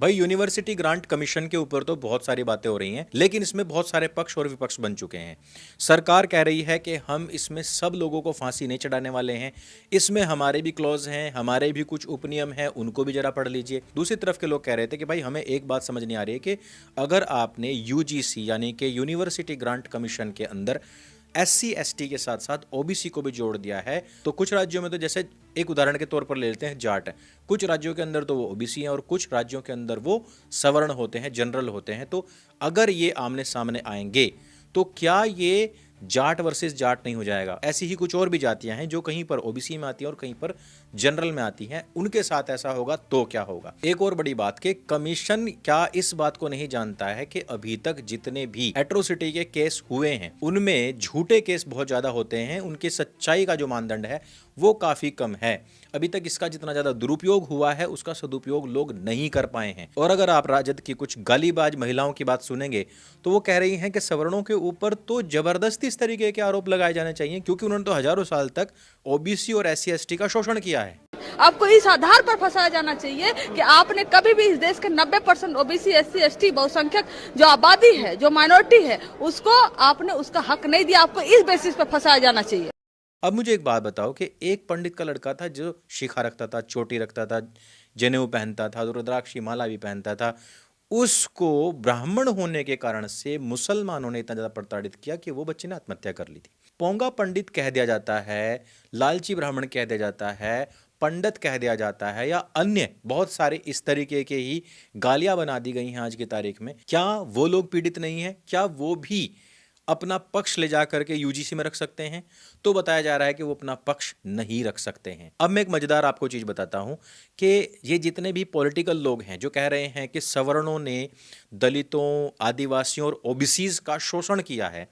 भाई university grant commission के ऊपर तो बहुत सारी बातें हो रही हैं, लेकिन इसमें बहुत सारे पक्ष और विपक्ष बन चुके हैं। सरकार कह रही है कि हम इसमें सब लोगों को फांसी नहीं चढ़ाने वाले हैं, इसमें हमारे भी क्लॉज हैं, हमारे भी कुछ उपनियम हैं, उनको भी जरा पढ़ लीजिए। दूसरी तरफ के लोग कह रहे थे कि भाई हमें एक बात समझ नहीं आ रही है कि अगर आपने यूजीसी यानी कि यूनिवर्सिटी ग्रांट कमीशन के अंदर SC ST के साथ साथ OBC को भी जोड़ दिया है, तो कुछ राज्यों में तो जैसे एक उदाहरण के तौर पर ले लेते हैं जाट, कुछ राज्यों के अंदर तो वो OBC हैं और कुछ राज्यों के अंदर वो सवर्ण होते हैं, जनरल होते हैं। तो अगर ये आमने सामने आएंगे तो क्या ये जाट वर्सेस जाट नहीं हो जाएगा? ऐसी ही कुछ और भी जातियां हैं जो कहीं पर OBC में आती हैं और कहीं पर जनरल में आती हैं, उनके साथ ऐसा होगा तो क्या होगा? एक और बड़ी बात कि कमीशन क्या इस बात को नहीं जानता है कि अभी तक जितने भी एट्रोसिटी के केस हुए हैं उनमें झूठे केस बहुत ज्यादा होते हैं, उनकी सच्चाई का जो मानदंड है वो काफी कम है। अभी तक इसका जितना ज्यादा दुरुपयोग हुआ है उसका सदुपयोग लोग नहीं कर पाए हैं। और अगर आप राजद की कुछ गालीबाज महिलाओं की बात सुनेंगे तो वो कह रही हैं कि सवर्णों के ऊपर तो जबरदस्ती इस तरीके के आरोप लगाए जाने चाहिए, क्योंकि उन्होंने तो हजारों साल तक OBC और SC ST का शोषण किया है। आपको इस आधार पर फंसाया जाना चाहिए कि आपने कभी भी इस देश के 90% OBC SC ST बहुसंख्यक जो आबादी है, जो माइनॉरिटी है, उसको आपने उसका हक नहीं दिया। आपको इस बेसिस पर फंसाया जाना चाहिए। अब मुझे एक बात बताओ कि एक पंडित का लड़का था जो शिखा रखता था, चोटी रखता था, जनेऊ पहनता था, रुद्राक्षी माला भी पहनता था, उसको ब्राह्मण होने के कारण से मुसलमानों ने इतना ज्यादा प्रताड़ित किया कि वो बच्चे ने आत्महत्या कर ली थी। पोंगा पंडित कह दिया जाता है, लालची ब्राह्मण कह दिया जाता है, पंडित कह दिया जाता है, या अन्य बहुत सारे इस तरीके के ही गालियां बना दी गई हैं आज की तारीख में। क्या वो लोग पीड़ित नहीं है? क्या वो भी अपना पक्ष ले जाकर के UGC में रख सकते हैं? तो बताया जा रहा है कि वो अपना पक्ष नहीं रख सकते हैं। अब मैं एक मजेदार आपको चीज बताता हूं कि ये जितने भी पॉलिटिकल लोग हैं जो कह रहे हैं कि सवर्णों ने दलितों, आदिवासियों और OBCs का शोषण किया है,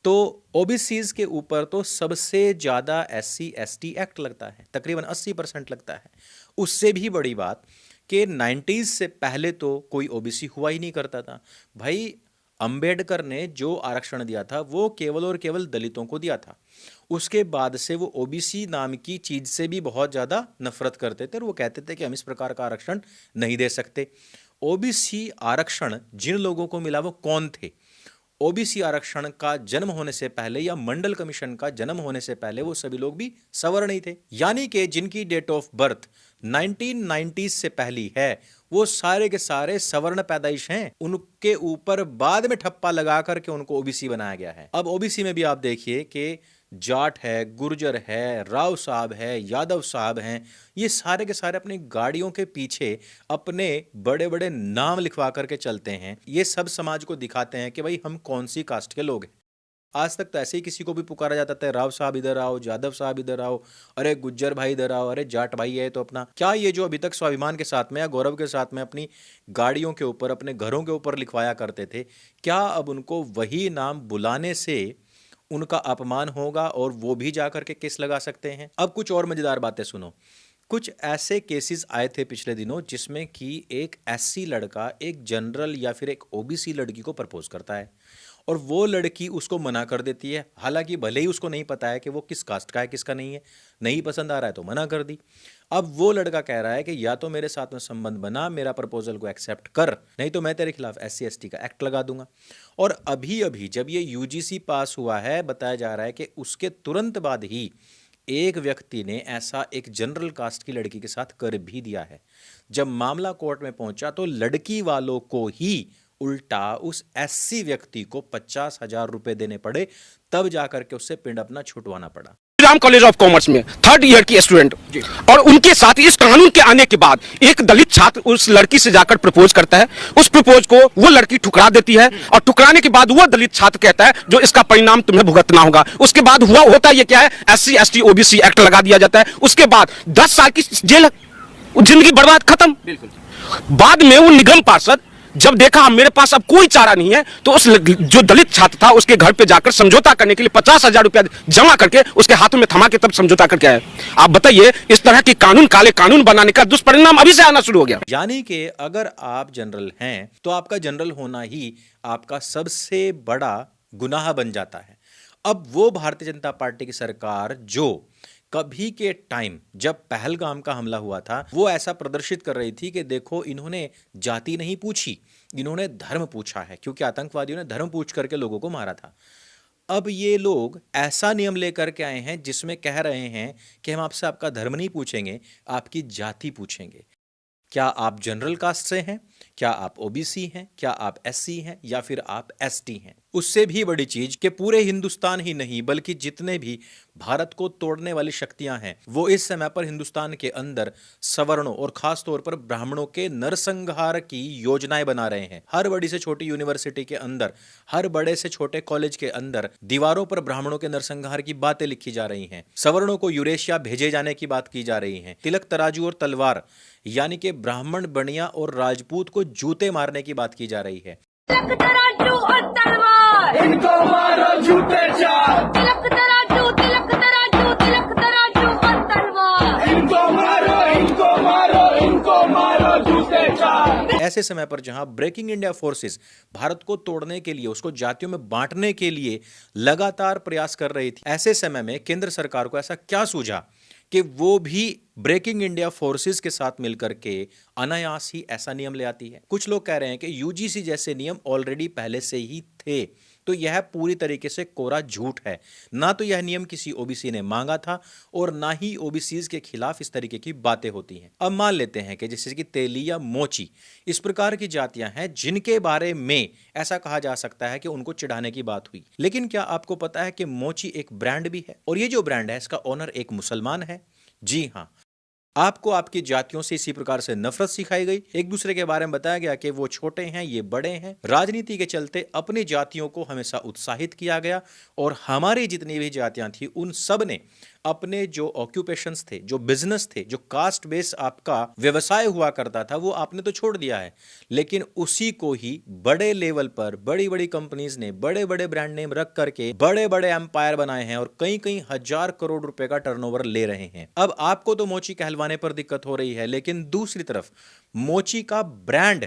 तो OBCs के ऊपर तो सबसे ज्यादा SC ST एक्ट लगता है, तकरीबन 80% लगता है। उससे भी बड़ी बात कि 90s से पहले तो कोई OBC हुआ ही नहीं करता था। भाई अंबेडकर ने जो आरक्षण दिया था वो केवल और केवल दलितों को दिया था। उसके बाद से वो OBC नाम की चीज से भी बहुत ज्यादा नफरत करते थे और वो कहते थे कि हम इस प्रकार का आरक्षण नहीं दे सकते। OBC आरक्षण जिन लोगों को मिला वो कौन थे? OBC आरक्षण का जन्म होने से पहले या मंडल कमीशन का जन्म होने से पहले वो सभी लोग भी सवर्ण ही थे, यानी कि जिनकी डेट ऑफ बर्थ 1990 से पहली है वो सारे के सारे सवर्ण पैदाइश हैं। उनके ऊपर बाद में ठप्पा लगा करके उनको OBC बनाया गया है। अब OBC में भी आप देखिए कि जाट है, गुर्जर है, राव साहब है, यादव साहब हैं, ये सारे के सारे अपनी गाड़ियों के पीछे अपने बड़े बड़े नाम लिखवा करके चलते हैं। ये सब समाज को दिखाते हैं कि भाई हम कौन सी कास्ट के लोग हैं। आज तक तो ऐसे ही किसी को भी पुकारा जाता था, राव साहब इधर आओ, यादव साहब इधर आओ, अरे गुज्जर भाई इधर आओ, अरे जाट भाई है तो अपना। क्या ये जो अभी तक स्वाभिमान के साथ में या गौरव के साथ में अपनी गाड़ियों के ऊपर, अपने घरों के ऊपर लिखवाया करते थे, क्या अब उनको वही नाम बुलाने से उनका अपमान होगा और वो भी जाकर के केस लगा सकते हैं? अब कुछ और मजेदार बातें सुनो। कुछ ऐसे केसेस आए थे पिछले दिनों जिसमें कि एक SC लड़का एक जनरल या फिर एक OBC लड़की को प्रपोज करता है और वो लड़की उसको मना कर देती है, हालांकि भले ही उसको नहीं पता है कि वो किस कास्ट का है किसका नहीं है, नहीं पसंद आ रहा है तो मना कर दी। अब वो लड़का कह रहा है कि या तो मेरे साथ में संबंध बना, मेरा प्रपोजल को एक्सेप्ट कर, नहीं तो मैं तेरे खिलाफ SC ST का एक्ट लगा दूंगा। और अभी अभी जब ये UGC पास हुआ है, बताया जा रहा है कि उसके तुरंत बाद ही एक व्यक्ति ने ऐसा एक जनरल कास्ट की लड़की के साथ कर भी दिया है। जब मामला कोर्ट में पहुंचा तो लड़की वालों को ही उल्टा उस SC व्यक्ति को 50,000 रुपए देने पड़े, तब जाकर के उससे पिंड अपना छुटवाना पड़ा। राम कॉलेज ऑफ कॉमर्स में 3rd ईयर की स्टूडेंट, और उनके साथ इस कानून के आने के बाद एक दलित छात्र उस लड़की से जाकर प्रपोज करता है। उस प्रपोज को वो लड़की ठुकरा देती है और ठुकराने के बाद वो दलित छात्र कहता है जो इसका परिणाम तुम्हें भुगतना होगा। उसके बाद होता ये क्या है, SC ST OBC एक्ट लगा दिया जाता है। उसके बाद 10 साल की जेल, जिंदगी बर्बाद, खत्म। बाद में वो निगम पार्षद जब देखा मेरे पास अब कोई चारा नहीं है, तो उस जो दलित छात्र था उसके घर पे जाकर समझौता करने के लिए 50,000 रुपया जमा करके उसके हाथों में थमा के तब समझौता करके आए। आप बताइए, इस तरह के कानून, काले कानून बनाने का दुष्परिणाम अभी से आना शुरू हो गया। यानी कि अगर आप जनरल हैं तो आपका जनरल होना ही आपका सबसे बड़ा गुनाह बन जाता है। अब वो भारतीय जनता पार्टी की सरकार जो कभी के टाइम जब पहलगाम का हमला हुआ था, वो ऐसा प्रदर्शित कर रही थी कि देखो इन्होंने जाति नहीं पूछी, इन्होंने धर्म पूछा है, क्योंकि आतंकवादियों ने धर्म पूछ करके लोगों को मारा था। अब ये लोग ऐसा नियम लेकर के आए हैं जिसमें कह रहे हैं कि हम आपसे आपका धर्म नहीं पूछेंगे, आपकी जाति पूछेंगे। क्या आप जनरल कास्ट से हैं, क्या आप ओबीसी हैं, क्या आप एससी हैं, या फिर आप एसटी हैं। उससे भी बड़ी चीज कि पूरे हिंदुस्तान ही नहीं बल्कि जितने भी भारत को तोड़ने वाली शक्तियां हैं वो इस समय पर हिंदुस्तान के अंदर सवर्णों और खास तौर पर ब्राह्मणों के नरसंहार की योजनाएं बना रहे हैं। हर बड़ी से छोटी यूनिवर्सिटी के अंदर, हर बड़े से छोटे कॉलेज के अंदर दीवारों पर ब्राह्मणों के नरसंहार की बातें लिखी जा रही हैं। सवर्णों को यूरेशिया भेजे जाने की बात की जा रही है। तिलक तराजू और तलवार यानी कि ब्राह्मण, बनिया और राजपूत को जूते मारने की बात की जा रही है। तिलक तराजू और तलवार, इनको मारो जूते चार। तिलक तराजू, तिलक तराजू, तिलक तराजू और तलवार, इनको मारो, इनको मारो, इनको मारो जूते चार। ऐसे समय पर जहां ब्रेकिंग इंडिया फोर्सेस भारत को तोड़ने के लिए, उसको जातियों में बांटने के लिए लगातार प्रयास कर रही थी, ऐसे समय में केंद्र सरकार को ऐसा क्या सूझा कि वो भी ब्रेकिंग इंडिया फोर्सेस के साथ मिलकर के अनायास ही ऐसा नियम ले आती है। कुछ लोग कह रहे हैं कि यूजीसी जैसे नियम ऑलरेडी पहले से ही थे, तो यह पूरी तरीके से कोरा झूठ है। ना तो यह नियम किसी ओबीसी ने मांगा था और ना ही ओबीसीज के खिलाफ इस तरीके की बातें होती हैं। अब मान लेते हैं कि जैसे कि तेली या मोची, इस प्रकार की जातियां हैं जिनके बारे में ऐसा कहा जा सकता है कि उनको चिढ़ाने की बात हुई। लेकिन क्या आपको पता है कि मोची एक ब्रांड भी है, और ये जो ब्रांड है इसका ओनर एक मुसलमान है। जी हाँ, आपको आपकी जातियों से इसी प्रकार से नफरत सिखाई गई। एक दूसरे के बारे में बताया गया कि वो छोटे हैं, ये बड़े हैं। राजनीति के चलते अपनी जातियों को हमेशा उत्साहित किया गया, और हमारी जितनी भी जातियां थी उन सब ने अपने जो ऑक्यूपेशंस थे, जो बिजनेस थे, जो कास्ट बेस आपका व्यवसाय हुआ करता था, वो आपने तो छोड़ दिया है। लेकिन उसी को ही बड़े लेवल पर बड़ी बड़ी कंपनीज ने बड़े बड़े ब्रांड नेम रख करके बड़े बड़े एम्पायर बनाए हैं और कई कई हजार करोड़ रुपए का टर्नओवर ले रहे हैं। अब आपको तो मोची कहलवाने पर दिक्कत हो रही है, लेकिन दूसरी तरफ मोची का ब्रांड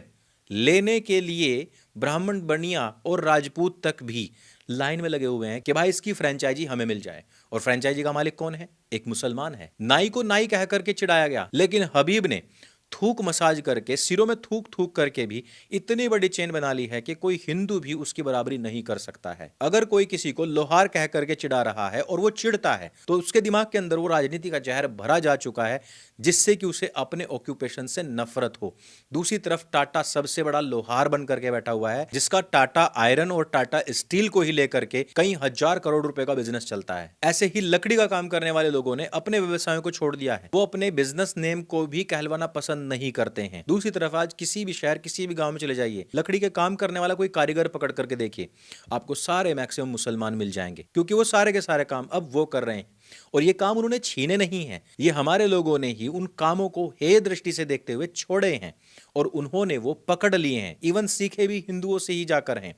लेने के लिए ब्राह्मण, बनिया और राजपूत तक भी लाइन में लगे हुए हैं कि भाई इसकी फ्रेंचाइजी हमें मिल जाए। और फ्रेंचाइजी का मालिक कौन है? एक मुसलमान है। नाई को नाई कह करके चिढ़ाया गया, लेकिन हबीब ने थूक मसाज करके, सिरों में थूक थूक करके भी इतनी बड़ी चेन बना ली है कि कोई हिंदू भी उसकी बराबरी नहीं कर सकता है। अगर कोई किसी को लोहार कह करके चिढ़ा रहा है और वो चिढ़ता है तो उसके दिमाग के अंदर वो राजनीति का जहर भरा जा चुका है, जिससे कि उसे अपने ऑक्यूपेशन से नफरत हो। दूसरी तरफ टाटा सबसे बड़ा लोहार बन करके बैठा हुआ है, जिसका टाटा आयरन और टाटा स्टील को ही लेकर के कई हजार करोड़ रुपए का बिजनेस चलता है। ऐसे ही लकड़ी का काम करने वाले लोगों ने अपने व्यवसायों को छोड़ दिया है, वो अपने बिजनेस नेम को भी कहलवाना पसंद नहीं करते हैं। दूसरी तरफ आज किसी भी शहर, किसी भी गांव में चले जाइए, लकड़ी के काम करने वाला कोई कारीगर पकड़ करके देखिए, आपको सारे मैक्सिमम मुसलमान मिल जाएंगे, क्योंकि वो सारे के सारे काम अब वो कर रहे हैं। और ये काम उन्होंने छीने नहीं है, ये हमारे लोगों ने ही उन कामों को हे दृष्टि से देखते हुए छोड़े हैं और उन्होंने वो पकड़ लिए हैं। इवन सीखे भी हिंदुओं से ही जाकर हैं।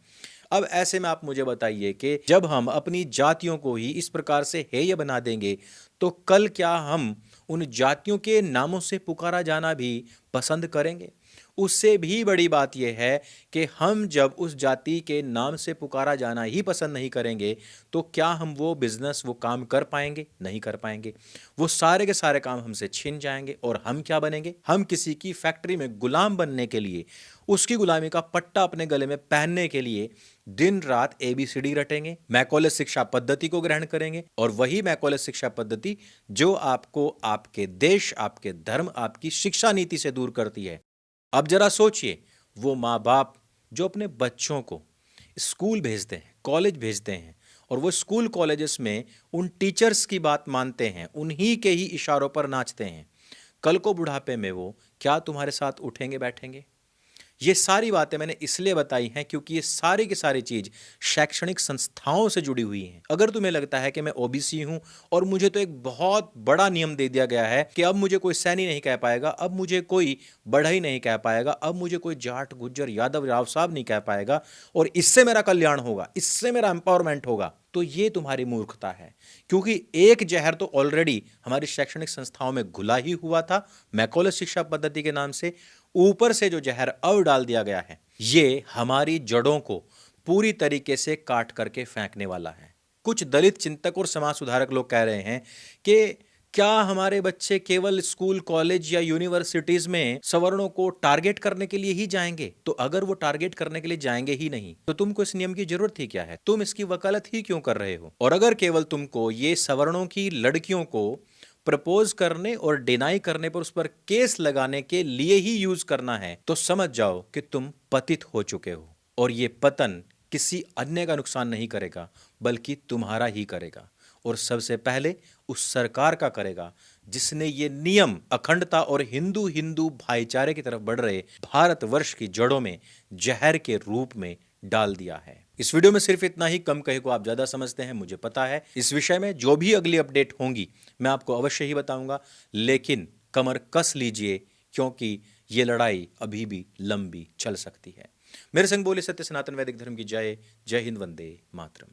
अब ऐसे में आप मुझे बताइए कि जब हम अपनी जातियों को ही इस प्रकार से हेय बना देंगे तो कल क्या हम उन जातियों के नामों से पुकारा जाना भी पसंद करेंगे? उससे भी बड़ी बात यह है कि हम जब उस जाति के नाम से पुकारा जाना ही पसंद नहीं करेंगे तो क्या हम वो बिजनेस, वो काम कर पाएंगे? नहीं कर पाएंगे। वो सारे के सारे काम हमसे छिन जाएंगे और हम क्या बनेंगे? हम किसी की फैक्ट्री में गुलाम बनने के लिए, उसकी गुलामी का पट्टा अपने गले में पहनने के लिए दिन रात ABCD रटेंगे, मैकॉले शिक्षा पद्धति को ग्रहण करेंगे, और वही मैकॉले शिक्षा पद्धति जो आपको आपके देश, आपके धर्म, आपकी शिक्षा नीति से दूर करती है। अब जरा सोचिए, वो माँ बाप जो अपने बच्चों को स्कूल भेजते हैं, कॉलेज भेजते हैं, और वो स्कूल कॉलेजेस में उन टीचर्स की बात मानते हैं, उन्हीं के ही इशारों पर नाचते हैं, कल को बुढ़ापे में वो क्या तुम्हारे साथ उठेंगे बैठेंगे? ये सारी बातें मैंने इसलिए बताई हैं क्योंकि ये सारी की सारी चीज शैक्षणिक संस्थाओं से जुड़ी हुई हैं। अगर तुम्हें लगता है कि मैं ओबीसी हूं और मुझे तो एक बहुत बड़ा नियम दे दिया गया है कि अब मुझे कोई सैनी नहीं कह पाएगा, अब मुझे कोई बढ़ई नहीं कह पाएगा, अब मुझे कोई जाट, गुज्जर, यादव, राव साहब नहीं कह पाएगा, और इससे मेरा कल्याण होगा, इससे मेरा एम्पावरमेंट होगा, तो ये तुम्हारी मूर्खता है। क्योंकि एक जहर तो ऑलरेडी हमारी शैक्षणिक संस्थाओं में घुला ही हुआ था मैकॉले शिक्षा पद्धति के नाम से, ऊपर से जो जहर अब डाल दिया गया है ये हमारी जड़ों को पूरी तरीके से काट करके फेंकने वाला है। कुछ दलित चिंतक और समाज सुधारक लोग कह रहे हैं कि क्या हमारे बच्चे केवल स्कूल, कॉलेज या यूनिवर्सिटीज में सवर्णों को टारगेट करने के लिए ही जाएंगे? तो अगर वो टारगेट करने के लिए जाएंगे ही नहीं तो तुमको इस नियम की जरूरत ही क्या है? तुम इसकी वकालत ही क्यों कर रहे हो? और अगर केवल तुमको ये सवर्णों की लड़कियों को प्रपोज करने और डिनाई करने पर उस पर केस लगाने के लिए ही यूज करना है तो समझ जाओ कि तुम पतित हो चुके हो, और ये पतन किसी अन्य का नुकसान नहीं करेगा बल्कि तुम्हारा ही करेगा, और सबसे पहले उस सरकार का करेगा जिसने ये नियम अखंडता और हिंदू हिंदू भाईचारे की तरफ बढ़ रहे भारतवर्ष की जड़ों में जहर के रूप में डाल दिया है। इस वीडियो में सिर्फ इतना ही, कम कहे को आप ज्यादा समझते हैं, मुझे पता है। इस विषय में जो भी अगली अपडेट होंगी मैं आपको अवश्य ही बताऊंगा, लेकिन कमर कस लीजिए क्योंकि ये लड़ाई अभी भी लंबी चल सकती है। मेरे संग बोले सत्य सनातन वैदिक धर्म की जय। जय हिंद, वंदे मातरम।